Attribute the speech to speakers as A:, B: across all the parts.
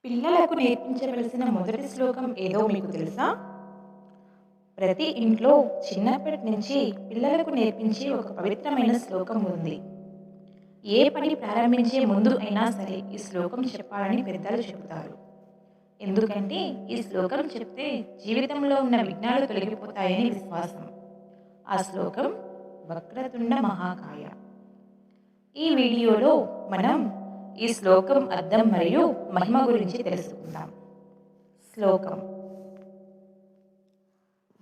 A: పిల్లలకు నేర్పించవలసిన మొదటి శ్లోకం ఏదో మీకు తెలుసా? ప్రతి ఇంట్లో చిన్నప్పటి నుంచి పిల్లలకు నేర్పించే ఒక పవిత్రమైన శ్లోకం ఉంది. ఏ పని ప్రారంభించే ముందు అయినా సరే ఈ శ్లోకం చెప్పాలని పెద్దలు చెబుతారు. ఎందుకంటే ఈ శ్లోకం చెప్తే జీవితంలో ఉన్న విఘ్నాలు తొలగిపోతాయని విశ్వాసం. ఆ శ్లోకం వక్రతుండ మహాకాయ. ఈ వీడియోలో మనం ఈ శ్లోకం అర్థం మరియు మహిమ గురించి తెలుసుకుందాం. శ్లోకం: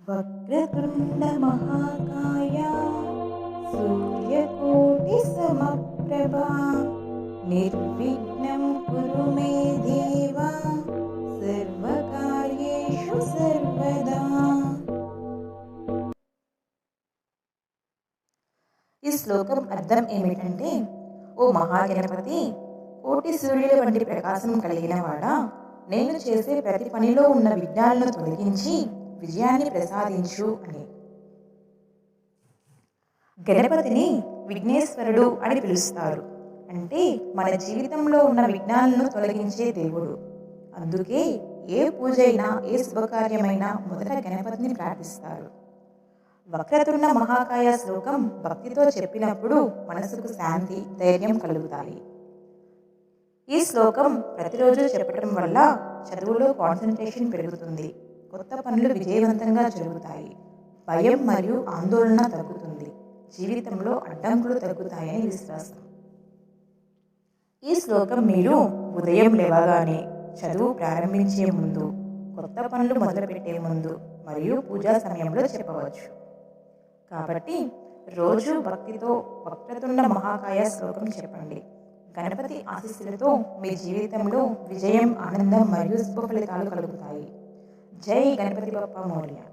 A: వక్రతుండ మహాకాయ సూర్యకోటి సమప్రభ నిర్విఘ్నం కురు మే దేవ సర్వకార్యేషు సర్వదా. ఈ శ్లోకం అర్థం ఏమిటంటే, ఓ మహాగణపతి, కోటి సూర్యుల వంటి ప్రకాశం కలిగిన వాడా, నేను చేసే ప్రతి పనిలో ఉన్న విఘ్నాలను తొలగించి విజయాన్ని ప్రసాదించు అని. గణపతిని విఘ్నేశ్వరుడు అని పిలుస్తారు. అంటే మన జీవితంలో ఉన్న విఘ్నాలను తొలగించే దేవుడు. అందుకే ఏ పూజ అయినా, ఏ శుభకార్యమైనా మొదట గణపతిని ప్రార్థిస్తారు. వక్రతుండ మహాకాయ శ్లోకం భక్తితో చెప్పినప్పుడు మనసుకు శాంతి, ధైర్యం కలుగుతాయి. ఈ శ్లోకం ప్రతిరోజు చెప్పడం వల్ల చదువులో కాన్సంట్రేషన్ పెరుగుతుంది, కొత్త పనులు విజయవంతంగా జరుగుతాయి, భయం మరియు ఆందోళన తగ్గుతుంది, జీవితంలో అడ్డంకులు తగ్గుతాయని విశ్వాసం. ఈ శ్లోకం మీరు ఉదయం లేవగానే, చదువు ప్రారంభించే ముందు, కొత్త పనులు మొదలుపెట్టే ముందు మరియు పూజా సమయంలో చెప్పవచ్చు. కాబట్టి రోజు భక్తితో వక్రతుండ మహాకాయ శ్లోకం చెప్పండి. గణపతి ఆశీస్సులతో మీ జీవితంలో విజయం, ఆనందం మరియు శుభ ఫలితాలు కలుగుతాయి. జై గణపతి బప్పా మోరియా.